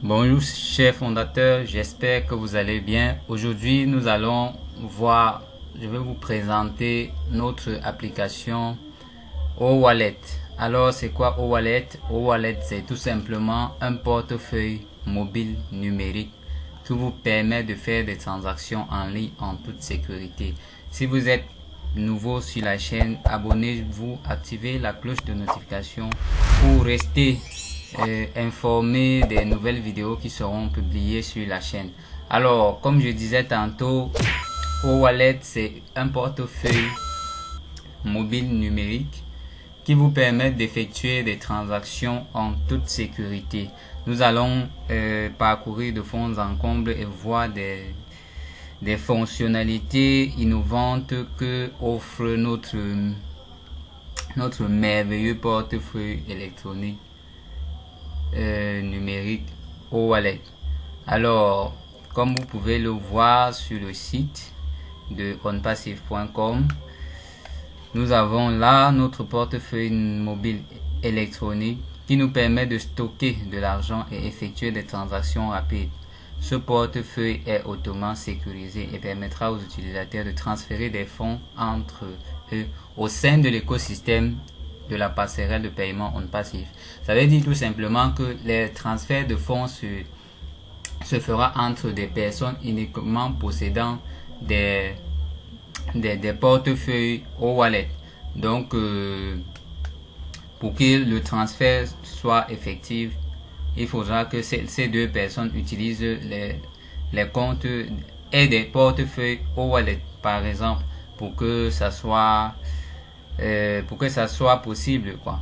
Bonjour chers fondateurs, j'espère que vous allez bien. Aujourd'hui, nous allons voir, je vais vous présenter notre application O-Wallet. Alors, c'est quoi O-Wallet? O-Wallet, c'est tout simplement un portefeuille mobile numérique qui vous permet de faire des transactions en ligne en toute sécurité. Si vous êtes nouveau sur la chaîne, abonnez-vous, activez la cloche de notification pour rester informé des nouvelles vidéos qui seront publiées sur la chaîne. Alors, comme je disais tantôt, O-Wallet, c'est un portefeuille mobile numérique qui vous permet d'effectuer des transactions en toute sécurité. Nous allons parcourir de fond en comble et voir des fonctionnalités innovantes que offre notre merveilleux portefeuille électronique numérique O-Wallet. Alors, comme vous pouvez le voir sur le site de onpassif.com, nous avons là notre portefeuille mobile électronique qui nous permet de stocker de l'argent et effectuer des transactions rapides. Ce portefeuille est hautement sécurisé et permettra aux utilisateurs de transférer des fonds entre eux au sein de l'écosystème de la passerelle de paiement OnPassif. Ça veut dire tout simplement que les transferts de fonds se fera entre des personnes uniquement possédant des portefeuilles O-Wallet. Donc, pour que le transfert soit effectif, il faudra que ces deux personnes utilisent les comptes et des portefeuilles O-Wallet, par exemple, pour que ça soit possible, quoi.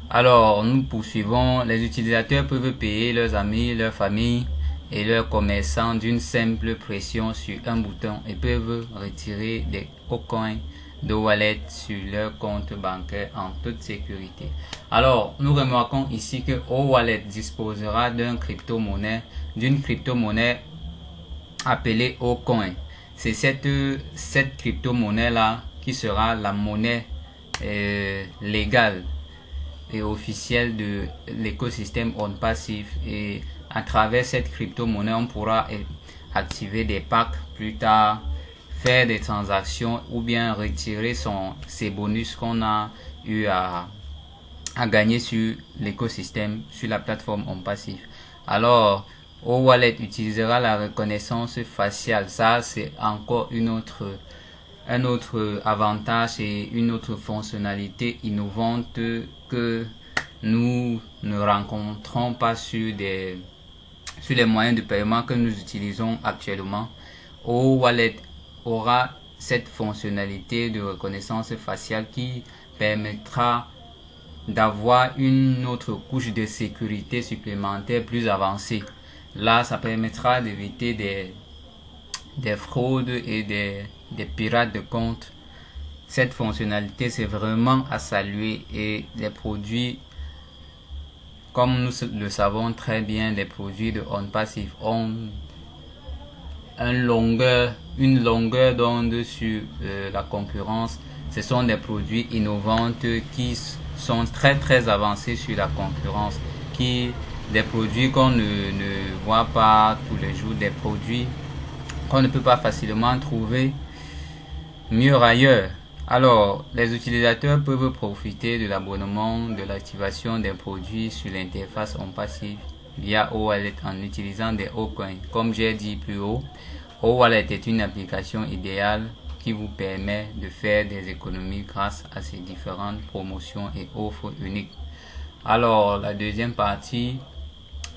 Alors, nous poursuivons. Les utilisateurs peuvent payer leurs amis, leur famille et leurs commerçants d'une simple pression sur un bouton et peuvent retirer des coins de wallet sur leur compte bancaire en toute sécurité. Alors, nous remarquons ici que O-Wallet disposera d'une crypto-monnaie appelée O-Coin. C'est cette crypto-monnaie là qui sera la monnaie légale et officielle de l'écosystème OnPassif, et à travers cette crypto-monnaie on pourra activer des packs plus tard, faire des transactions ou bien retirer ses bonus qu'on a eu à gagner sur l'écosystème, sur la plateforme OnPassif. Alors, O-Wallet utilisera la reconnaissance faciale. Ça, c'est encore un autre avantage et une autre fonctionnalité innovante que nous ne rencontrons pas sur les moyens de paiement que nous utilisons actuellement. O-Wallet aura cette fonctionnalité de reconnaissance faciale qui permettra d'avoir une autre couche de sécurité supplémentaire plus avancée. Là, ça permettra d'éviter des fraudes et des pirates de compte. Cette fonctionnalité, c'est vraiment à saluer, et les produits, comme nous le savons très bien, les produits de OnPassif ont une longueur d'onde sur la concurrence. Ce sont des produits innovants qui sont très avancés sur la concurrence, des produits qu'on ne voit pas tous les jours, des produits qu'on ne peut pas facilement trouver mieux ailleurs. Alors, les utilisateurs peuvent profiter de l'abonnement, de l'activation des produits sur l'interface OnPassif via O-Wallet en utilisant des O-Coins. Comme j'ai dit plus haut, O-Wallet est une application idéale qui vous permet de faire des économies grâce à ses différentes promotions et offres uniques. Alors, la deuxième partie,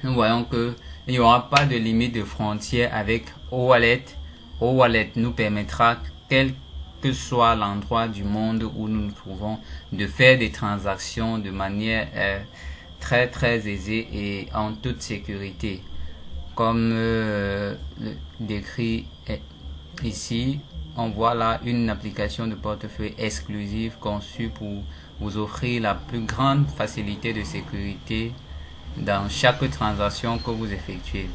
nous voyons que il n'y aura pas de limite de frontières avec O-Wallet. O-Wallet nous permettra, quel que soit l'endroit du monde où nous nous trouvons, de faire des transactions de manière très aisée et en toute sécurité. Comme décrit ici, on voit là une application de portefeuille exclusive conçue pour vous offrir la plus grande facilité de sécurité dans chaque transaction que vous effectuez.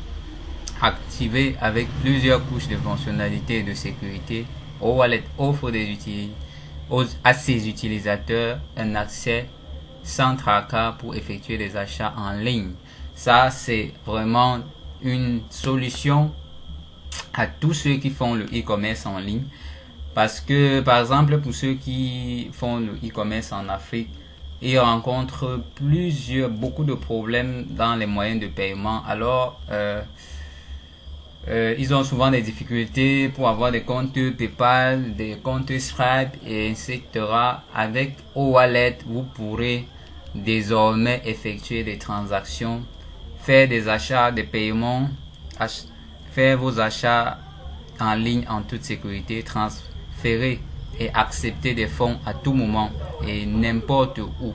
Activé avec plusieurs couches de fonctionnalités de sécurité, O-Wallet offre à ses utilisateurs un accès sans tracas pour effectuer des achats en ligne. Ça, c'est vraiment une solution à tous ceux qui font le e-commerce en ligne. Parce que, par exemple, pour ceux qui font le e-commerce en Afrique, ils rencontrent beaucoup de problèmes dans les moyens de paiement. Alors, ils ont souvent des difficultés pour avoir des comptes PayPal, des comptes Stripe, et etc. Avec O-Wallet, vous pourrez désormais effectuer des transactions, faire des achats, des paiements, faire vos achats en ligne en toute sécurité, transférer et accepter des fonds à tout moment et n'importe où.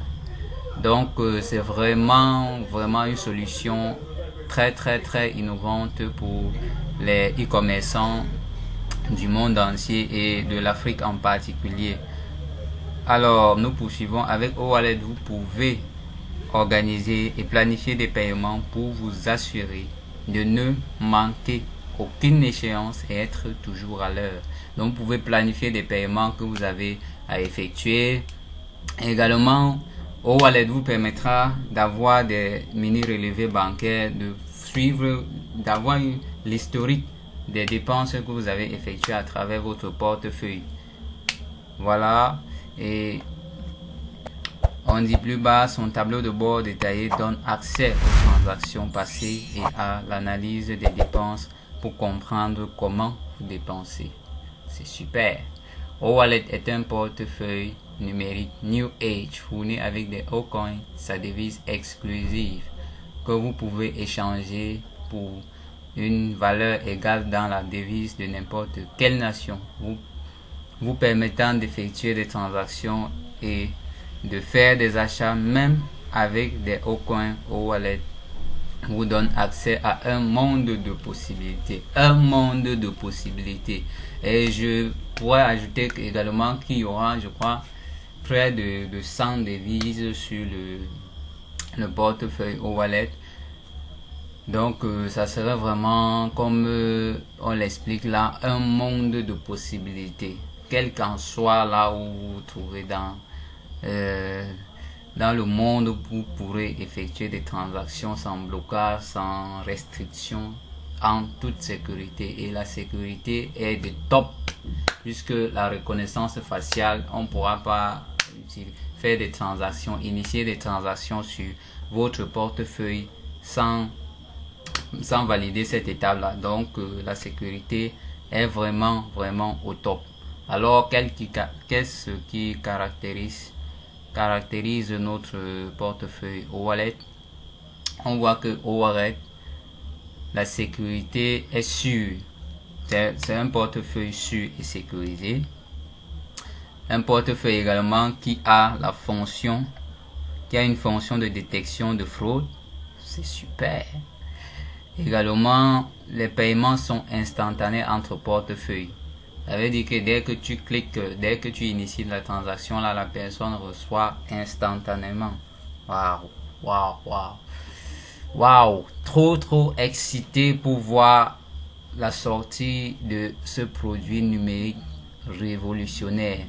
Donc c'est vraiment une solution très innovante pour les e-commerçants du monde entier et de l'Afrique en particulier. Alors nous poursuivons avec O-Wallet. Vous pouvez organiser et planifier des paiements pour vous assurer de ne manquer aucune échéance et être toujours à l'heure. Donc vous pouvez planifier des paiements que vous avez à effectuer. Également, O-Wallet vous permettra d'avoir des mini relevés bancaires, de suivre, d'avoir l'historique des dépenses que vous avez effectuées à travers votre portefeuille. Voilà. Et on dit plus bas, son tableau de bord détaillé donne accès aux transactions passées et à l'analyse des dépenses pour comprendre comment vous dépensez. C'est super. O-Wallet est un portefeuille numérique New Age fourni avec des O-Coins, sa devise exclusive, que vous pouvez échanger pour une valeur égale dans la devise de n'importe quelle nation, vous permettant d'effectuer des transactions et de faire des achats même avec des O-Coins. O-Wallet vous donne accès à un monde de possibilités. Et je pourrais ajouter également qu'il y aura, je crois, près de 100 devises sur le portefeuille O-Wallet. Donc ça serait vraiment, comme on l'explique là, un monde de possibilités. Quel qu'en soit là où vous vous trouvez dans le monde, vous pourrez effectuer des transactions sans blocage, sans restriction, en toute sécurité. Et la sécurité est de top, puisque la reconnaissance faciale, on ne pourra pas faire des transactions, initier des transactions sur votre portefeuille sans valider cette étape-là. Donc la sécurité est vraiment au top. Alors qu'est-ce qui caractérise notre portefeuille O-Wallet? On voit que O-Wallet, la sécurité est sûre. C'est un portefeuille sûr et sécurisé. Un portefeuille également qui a une fonction de détection de fraude. C'est super. Également, les paiements sont instantanés entre portefeuilles. Ça veut dire que dès que tu cliques, dès que tu inities la transaction, là, la personne reçoit instantanément. Waouh. Trop excité pour voir la sortie de ce produit numérique révolutionnaire.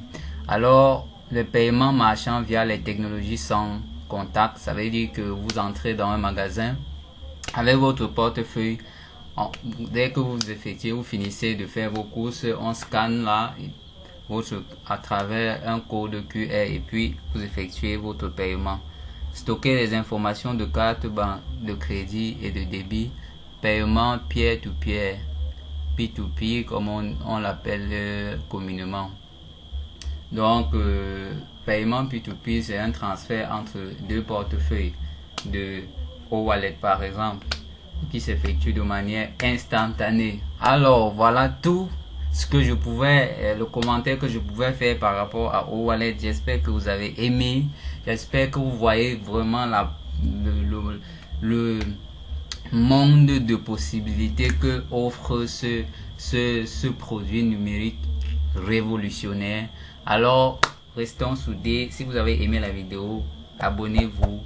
Alors, le paiement marchand via les technologies sans contact, ça veut dire que vous entrez dans un magasin avec votre portefeuille. Dès que vous effectuez, vous finissez de faire vos courses, on scanne là à travers un code QR et puis vous effectuez votre paiement. Stocker les informations de carte de crédit et de débit, paiement peer-to-peer, P2P comme on l'appelle communément. Donc paiement P2P, c'est un transfert entre deux portefeuilles de O-Wallet par exemple, qui s'effectue de manière instantanée. Alors voilà tout ce que je pouvais, le commentaire que je pouvais faire par rapport à O-Wallet. J'espère que vous avez aimé, j'espère que vous voyez vraiment le monde de possibilités que offre ce produit numérique révolutionnaire. Alors restons soudés. Si vous avez aimé la vidéo, abonnez-vous,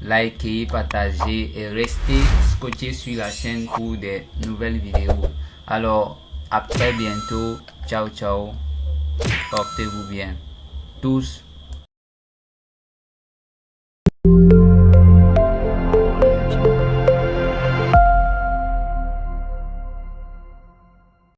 likez, partagez et restez scotché sur la chaîne pour des nouvelles vidéos. Alors à très bientôt. Ciao. Portez-vous bien tous.